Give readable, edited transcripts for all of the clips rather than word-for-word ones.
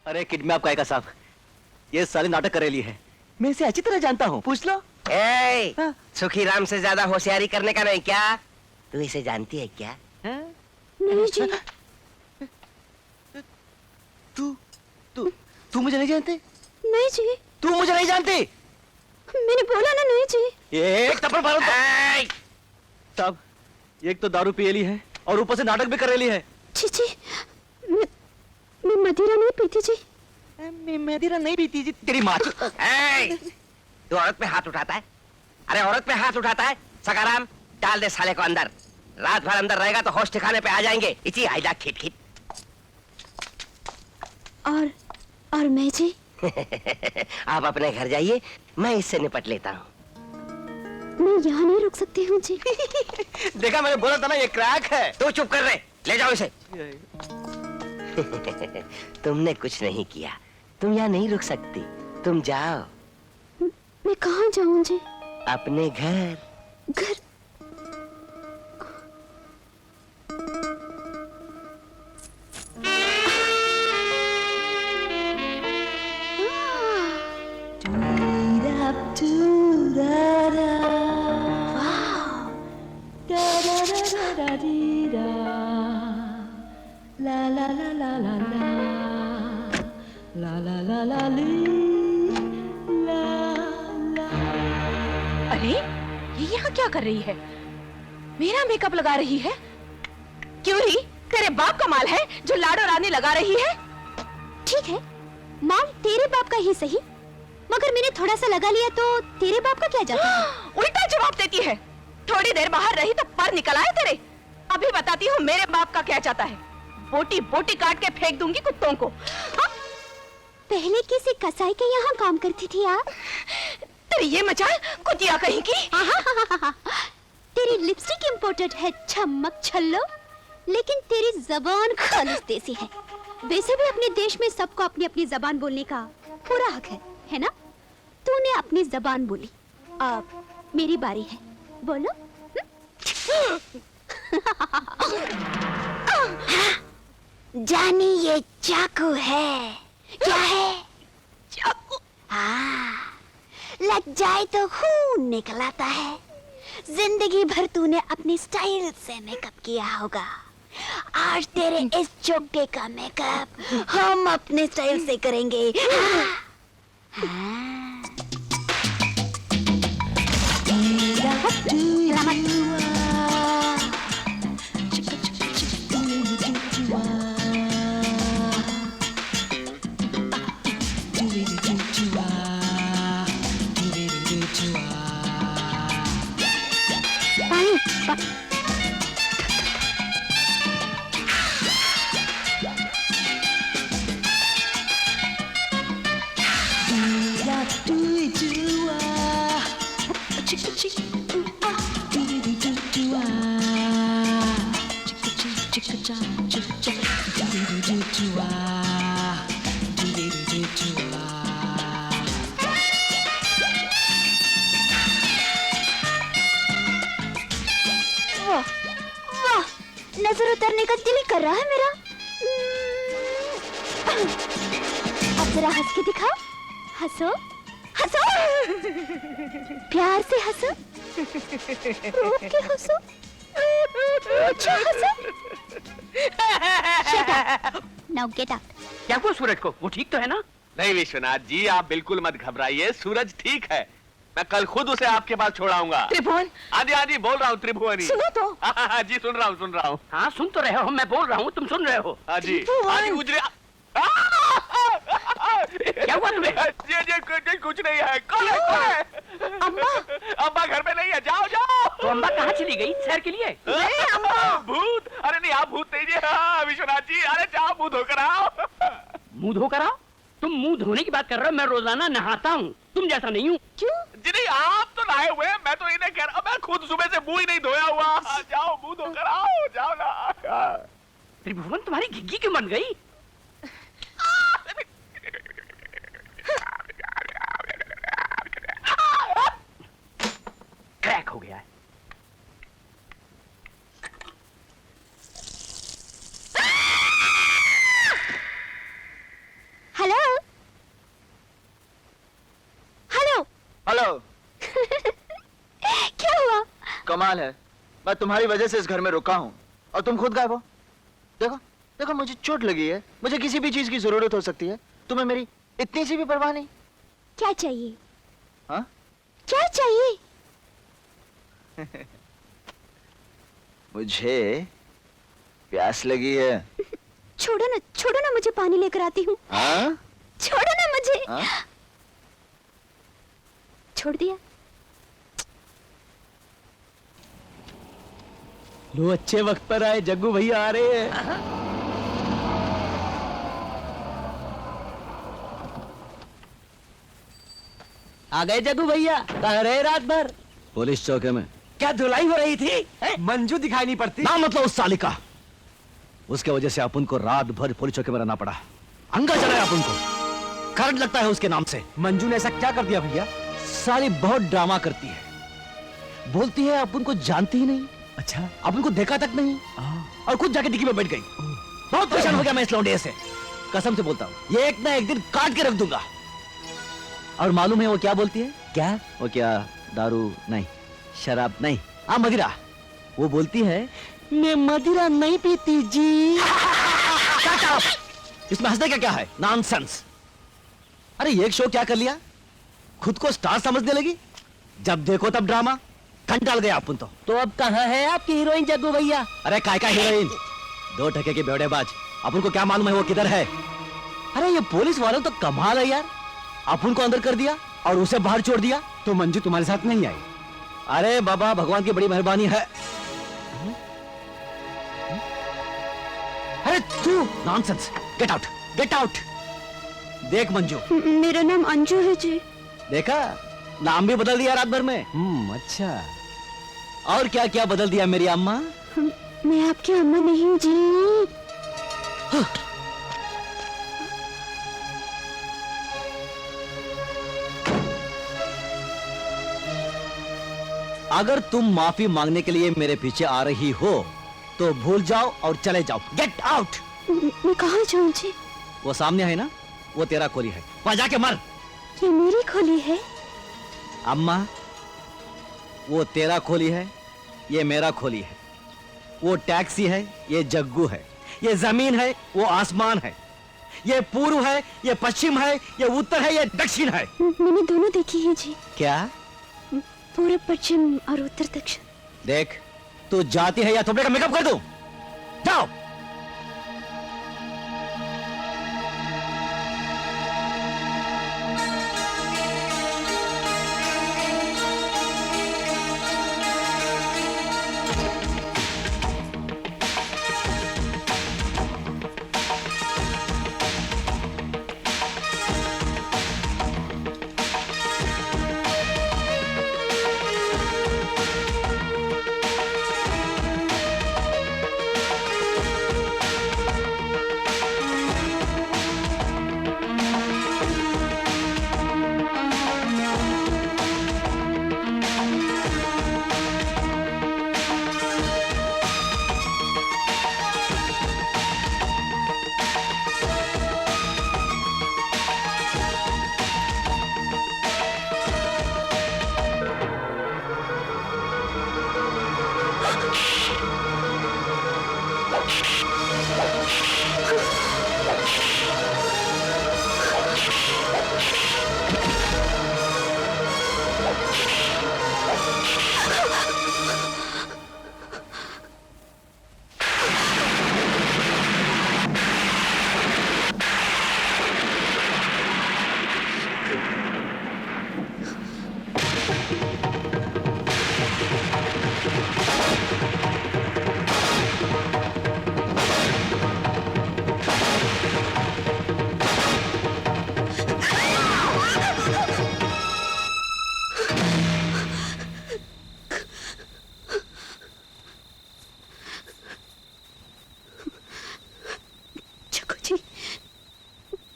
अरे किडनैप का साहब, ये साले नाटक करेली है। मैं इसे अच्छी तरह जानता हूँ, पूछ लो। ए, हाँ? सुखी राम से ज्यादा होशियारी करने का नहीं क्या? तू इसे जानती है क्या? हाँ? नहीं जी। तू तू तू मुझे नहीं जानते? नहीं जी, तू मुझे नहीं जानती? मैंने बोला ना नहीं जी। एक थप्पड़ मारो तो। ए, साहब, एक तो दारू पियली है और ऊपर से नाटक भी करेली है। जी, मैं मदिरा नहीं पीती जी। मैं मदिरा नहीं पीती जी, तेरी माँ। ए, तू औरत पे हाथ उठाता है? अरे औरत पे हाथ उठाता है? सकाराम, डाल दे साले को अंदर। रात भर अंदर रहेगा तो होश ठिकाने पे आ जाएंगे। इसी आइदा खिट खिट। और मैं जी? आप अपने घर जाइए, मैं इससे निपट लेता हूँ। मैं यहाँ नहीं रुक सकती हूँ जी। देखा, मैंने बोला था ना ये क्रैक है। तू चुप कर रहे, ले जाओ इसे। तुमने कुछ नहीं किया, तुम यहाँ नहीं रुक सकती। तुम जाओ। मैं कहाँ जाऊँ जी? अपने घर। घर? अरे ये यहाँ क्या कर रही है? मेरा मेकअप लगा रही है? क्यों री, तेरे बाप का माल है जो लाडो रानी लगा रही है? ठीक है, माल तेरे बाप का ही सही, मगर मैंने थोड़ा सा लगा लिया तो तेरे बाप का क्या जाता है? उल्टा जवाब देती है। थोड़ी देर बाहर रही तो पर निकल आए तेरे। अभी बताती हूँ मेरे बाप का क्या चाहता है। बोटी बोटी काट के फेंक दूंगी कुत्तों को। हाँ? पहले किसी कसाई के यहाँ काम करती थी आप? तेरी ये मचाल कुतिया कहीं की। तेरी लिपस्टिक इंपोर्टेड है छमक छल्लो, लेकिन तेरी जबान खालिस देसी है। वैसे भी अपने देश में सबको अपनी अपनी जबान बोलने का पूरा हक है ना? तूने अपनी जबान बोली, अब मेरी बारी है, बोलो। जानी ये चाकू है? क्या है? चाकू? हाँ, लग जाए तो खून निकल आता है। जिंदगी भर तूने अपनी स्टाइल से मेकअप किया होगा। आज तेरे इस चोके का मेकअप हम अपने स्टाइल से करेंगे। नजर उतरने का दिल कर रहा है मेरा। अब जरा हंस के दिखाओ, हंसो हंसो, प्यार से हंसो, रोक के हंसो, अच्छा हंसो। Shut up. Now get out. क्या हुआ सूरज को? वो ठीक तो है ना? नहीं विश्वनाथ जी, आप बिल्कुल मत घबराइए, सूरज ठीक है। मैं कल खुद उसे आपके पास छोड़ाऊंगा। त्रिभुवन, हाँ जी बोल रहा हूँ त्रिभुवनी। सुनो तो। हाँ जी सुन रहा हूँ। हाँ सुन तो रहे हो, मैं बोल रहा हूँ, तुम सुन रहे हो। हाँ जी गुजरे। क्या हुआ तुम्हें? ये कुछ नहीं है। कौन है? अम्मा। अम्मा घर में नहीं है, जाओ। तो अम्मा कहाँ चली गई? सैर के लिए? भूत? अरे नहीं, आप भूत नहीं जी। हाँ विश्वनाथ जी, अरे जाओ मुंह धोकर आओ। मुंह धोकर आओ? तुम मुंह धोने की बात कर रहे हो? मैं रोजाना नहाता हूँ, तुम जैसा नहीं हूँ। क्यों? जी नहीं, आप तो नहाए हुए हैं, मैं तो इन्हें कह रहा, मैं खुद सुबह से मुंह ही नहीं धोया हुआ। जाओ मुंह धोकर आओ, जाओ ना। त्रिभुवन तुम्हारी घिग्गी क्यों बन गई? क्रैक हो गया है। हेलो। क्या हुआ? कमाल है, मैं तुम्हारी वजह से इस घर में रुका हूँ और तुम खुद गायब हो। देखो देखो, मुझे चोट लगी है, मुझे किसी भी चीज की जरूरत हो सकती है, तुम्हें मेरी इतनी सी भी परवाह नहीं। क्या चाहिए? हाँ? क्या चाहिए? मुझे प्यास लगी है। छोड़ो ना, मुझे पानी लेकर आती हूँ। हाँ? छोड़ो ना मुझे। हाँ? छोड़ दिया। लो, अच्छे वक्त पर आए, जग्गू भैया आ रहे हैं। आ गए जग्गू भैया, कहाँ रहे रात भर? पुलिस चौके में। क्या धुलाई हो रही थी? मंजू दिखाई नहीं पड़ती ना, मतलब उस साली का। उसके वजह से अपन को रात भर पुलिस चौके में रहना पड़ा। अंगा चला है अपन को, करंट लगता है उसके नाम से। मंजू ने ऐसा क्या कर दिया भैया? साली बहुत ड्रामा करती है, बोलती है अपन को जानती ही नहीं। अच्छा, अपन को देखा तक नहीं, और खुद जाके डिक्की में बैठ गई। बहुत परेशान हो गया मैं इस लौंडे से, कसम से बोलता हूँ, ये एक ना एक दिन काट के रख दूंगा। और मालूम है वो क्या बोलती है? क्या? वो क्या, दारू नहीं, शराब नहीं, हाँ मदिरा। वो बोलती है मैं मदिरा नहीं पीती जी। इसमें हंसने का क्या है? नॉनसेंस। अरे एक शो क्या कर लिया, खुद को स्टार समझने लगी। जब देखो तब ड्रामा, कंटाल गया अपन तो अब कहाँ है आपकी हीरोइन जग्गू भैया? अरे काय का हीरोइन, 2 टके के बेवड़ेबाज, अपन को क्या मालूम है वो किधर है। अरे ये पुलिस वालों तो कमाल है यार, अपन को अंदर कर दिया और उसे बाहर छोड़ दिया। तो मंजू तुम्हारे साथ नहीं आई? अरे बाबा, भगवान की बड़ी मेहरबानी है। अरे तू, nonsense, get out, get out. देख मंजू, मेरा नाम अंजू है जी। देखा, नाम भी बदल दिया रात भर में। अच्छा, और क्या क्या बदल दिया मेरी अम्मा? मैं आपकी अम्मा नहीं हूँ जी। अगर तुम माफी मांगने के लिए मेरे पीछे आ रही हो तो भूल जाओ और चले जाओ। Get out. मैं कहाँ जाऊँ जी? वो सामने है ना, वो तेरा खोली है, वहां जाके मर। ये मेरी खोली है। अम्मा, वो तेरा खोली है, ये मेरा खोली है। वो टैक्सी है, ये जग्गू है। ये जमीन है, वो आसमान है। ये पूर्व है, ये पश्चिम है, ये उत्तर है, ये दक्षिण है। मैंने दोनों देखी है जी। क्या? पूर्व, पश्चिम और उत्तर दक्षिण। देख, तू जाती है या थोपड़े का मेकअप कर दूं? जाओ।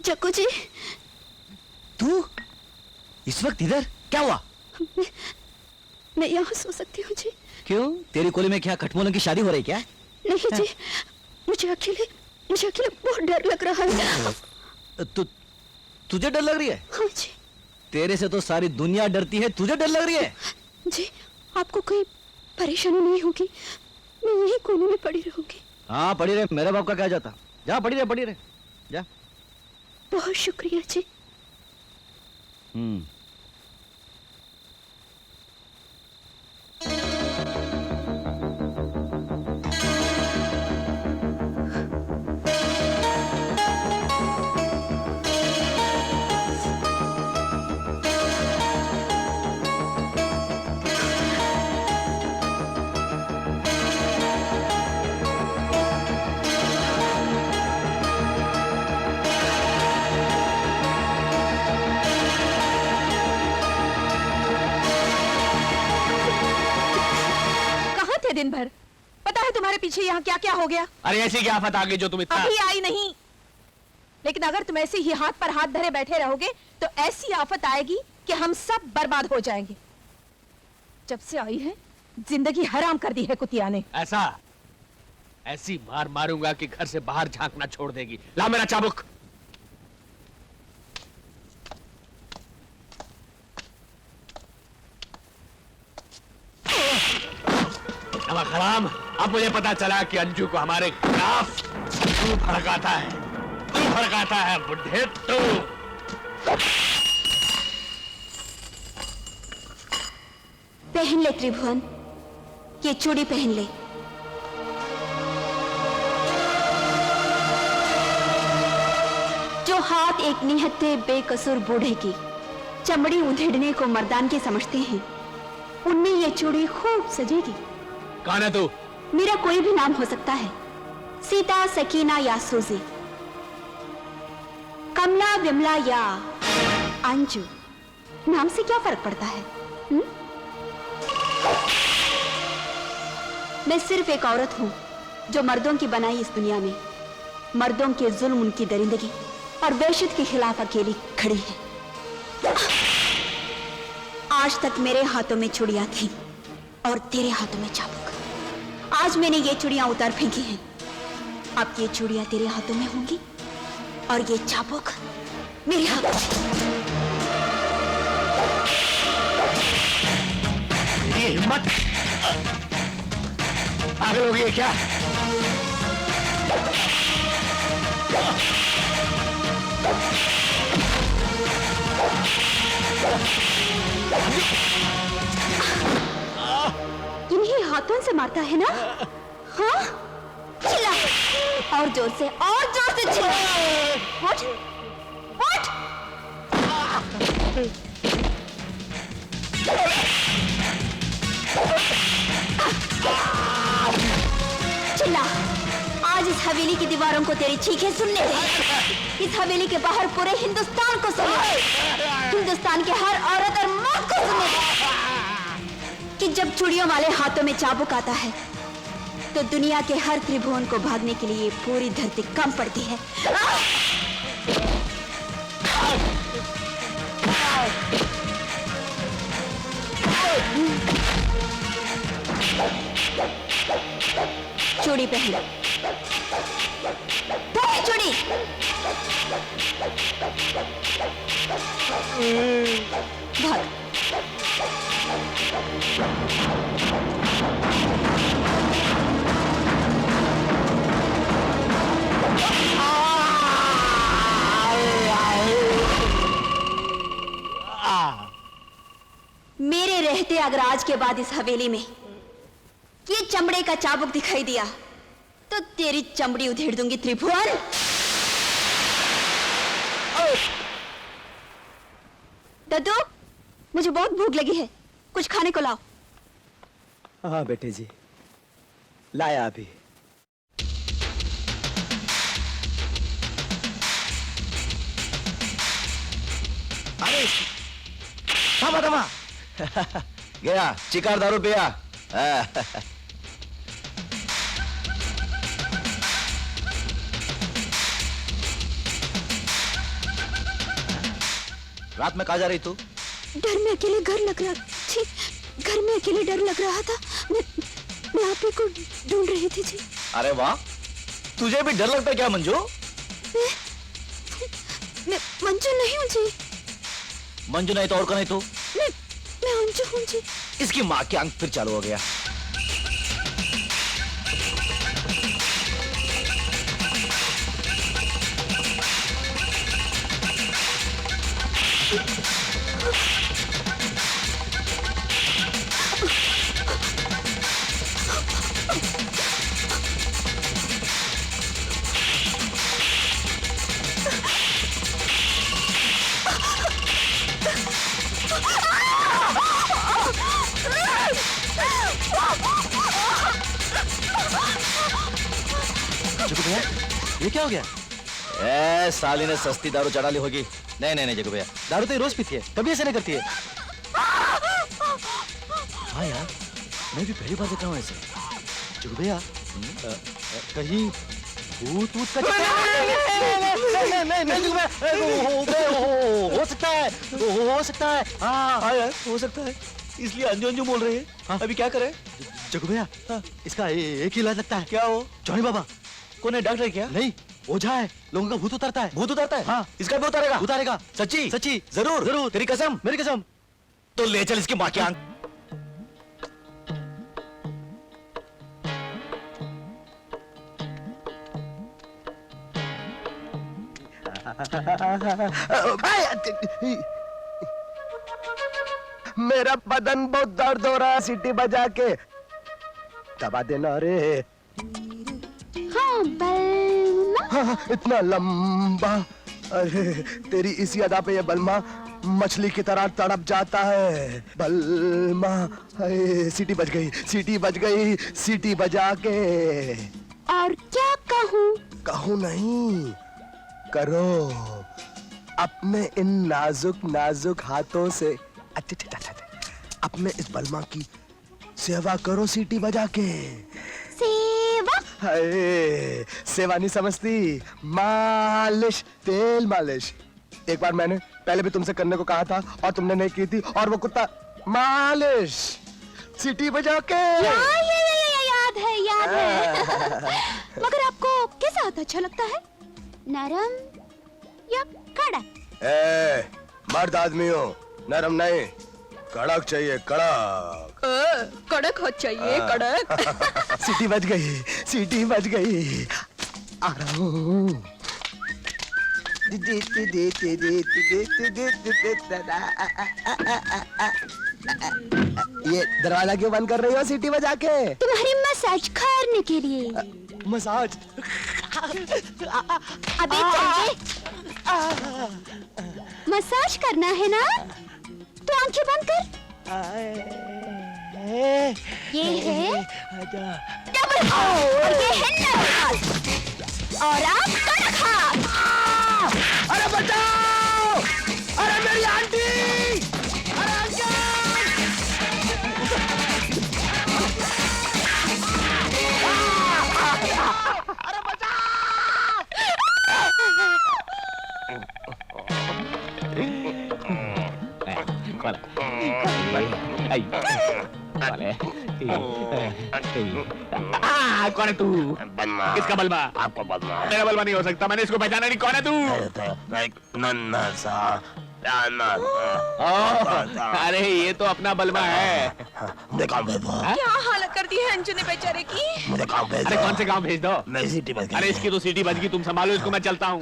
जग्गू जी, तू इस वक्त इधर? क्या हुआ? मैं यहाँ सो सकती हूँ जी? क्यों, तेरी कोली में क्या खटमोलों की शादी हो रही क्या? नहीं जी, मुझे अकेले बहुत डर लग रहा है। तुझे डर लग रही है? हाँ जी। तेरे से तो सारी दुनिया डरती है, तुझे डर लग रही है? जी, आपको कोई परेशानी नहीं होगी, मैं यही कोने में पड़ी रहूंगी। हाँ पड़ी रहे, मेरे बाप का क्या जाता। जा पड़ी रहे जा। बहुत शुक्रिया जी। कहाँ थे दिन भर? पता है तुम्हारे पीछे यहाँ क्या क्या हो गया? अरे ऐसी क्या आफत आ गई जो तुम इतना अभी आई नहीं, लेकिन अगर तुम ऐसे ही हाथ पर हाथ धरे बैठे रहोगे तो ऐसी आफत आएगी कि हम सब बर्बाद हो जाएंगे। जब से आई है जिंदगी हराम कर दी है कुतिया ने। ऐसी मार मारूंगा कि घर से बाहर झांकना छोड़ देगी। ला मेरा चाबुक। नमक हराम, अब मुझे पता चला कि अंजू को हमारे खिलाफ तू भड़काता है बुढ़े तू। पहन ले त्रिभुवन, ये चूड़ी पहन ले। जो हाथ एक निहत्थे बेकसूर बूढ़े की चमड़ी उधेड़ने को मर्दानगी समझते हैं, उनमें ये चूड़ी खूब सजेगी। कौन है तू? मेरा कोई भी नाम हो सकता है, सीता, सकीना या सूजी, कमला, विमला या अंजू। नाम से क्या फर्क पड़ता है? मैं सिर्फ एक औरत हूं जो मर्दों की बनाई इस दुनिया में मर्दों के जुल्म, उनकी दरिंदगी और वहशत के खिलाफ अकेली खड़ी है। आज तक मेरे हाथों में चूड़ियां थी और तेरे हाथों में चाबुक। आज मैंने ये चूड़ियां उतार फेंकी हैं, अब ये चूड़ियां तेरे हाथों में होंगी और ये चाबुक मेरे हाथों में। ये हिम्मत पागल हो गई है क्या? इन्हीं हाथों से मारता है ना? हाँ? चिल्ला और जोर से चिल्ला। उठ, उठ। चिल्ला, आज इस हवेली की दीवारों को तेरी चीखें सुनने दे। इस हवेली के बाहर पूरे हिंदुस्तान को सुनने दे। हिंदुस्तान के हर औरत और मर्द को सुनने दे कि जब चूड़ियों वाले हाथों में चाबुक आता है तो दुनिया के हर त्रिभुवन को भागने के लिए पूरी धरती कम पड़ती है। चूड़ी पहन, पहन चूड़ी। भाग। मेरे रहते अगर आज के बाद इस हवेली में ये चमड़े का चाबुक दिखाई दिया तो तेरी चमड़ी उधेड़ दूंगी त्रिभुवन। दद्दू, मुझे बहुत भूख लगी है, कुछ खाने को लाओ। हाँ बेटे जी, लाया अभी। अरे थमा गया, चिकार दारू पिया। रात में कहाँ जा रही तू? डर में अकेले घर लग रहा थी, घर में अकेले डर लग रहा था। मैं आप ही को ढूंढ रही थी जी। अरे वाह, तुझे भी डर लगता है क्या मंजू? मैं मंजू नहीं हूँ जी। मंजू नहीं तो और कौन है तू? मैं अंजू हूँ जी। इसकी माँ की आंख फिर चालू हो गया। जगू भैया, ये क्या हो गया? ए, साली ने सस्ती दारू चढ़ा ली होगी। नहीं नहीं नहीं जगू भैया, दारू तो ये रोज पीती है, कभी ऐसे नहीं करती है। हाँ यार, मैं भी पहली बार देख रहा हूँ ऐसे। जगू भैया, कहीं भूत वूत का नहीं जगू भैया, हो सकता है, हो सकता है। हाँ यार, हो सकता है। इसलिए अंजू अंजू बोल रही है। हाँ? अभी क्या करें? जगू भैया, इसका एक ही इलाज लगता है। क्या हो? जॉनी बाबा। कौन है, डॉक्टर क्या? नहीं, ओझा है, लोगों का भूत उतारता है। भूत उतारता है? हाँ। इसका भी उतारेगा? उतारेगा। सच्ची? सच्ची? जरूर जरूर, तेरी कसम, मेरी कसम। तो ले चल इसकी माँ की आंख। मेरा बदन बहुत दर्द हो रहा है, सीटी बजा के दबा देना रे। हाँ बलमा। हाँ, इतना लंबा। अरे तेरी इसी अदा पे ये बलमा मछली की तरह तड़प जाता है। बलमा, सीटी बज गई, सीटी बज गई, सीटी बजा के। और क्या कहूँ? कहूँ नहीं, करो। अपने इन नाजुक नाजुक हाथों से अपने इस बलमा की सेवा करो, सीटी बजा के। सेवा? हाय, सेवा नहीं समझती, मालिश, तेल मालिश। एक बार मैंने पहले भी तुमसे करने को कहा था और तुमने नहीं की थी, और वो कुत्ता मालिश सीटी बजा के। याद है, याद है। मगर आपको कैसा हाथ अच्छा लगता है, नरम या कड़क? ए, मर्द आदमी हो, नरम नहीं, कड़क चाहिए, कड़क। कड़क हो चाहिए, कड़क। सीटी बज गई, सीटी बज गई। आ रहा हूँ। ये दरवाजा क्यों बंद कर रही हो सीटी बजा के? तुम्हारी मसाज करने के लिए। मसाज? अबे चल, मसाज करना है ना, तो आंखें बंद कर। ये है डबल और ये है नॉर्मल, और आप कड़क हाथ। अरे बचाओ! अरे मेरी आंटी! अरे अंकल! अरे बचाओ! कौन है तू? बलमा। किसका बलमा? आपको बलमा। मेरा बलमा नहीं हो सकता, मैंने इसको पहचाना नहीं। कौन है तू? नन्हा सा, प्याना सा। अरे ये तो अपना बलमा है। देखो भेजो। क्या हालत कर दी है अंजू ने बेचारे की। मुझे गाँव भेजो। अरे कौन से गांव भेज दो? मैं सीटी बज गई। अरे इसकी तो सीटी बज गई, तुम संभालो इसको, मैं चलता हूँ।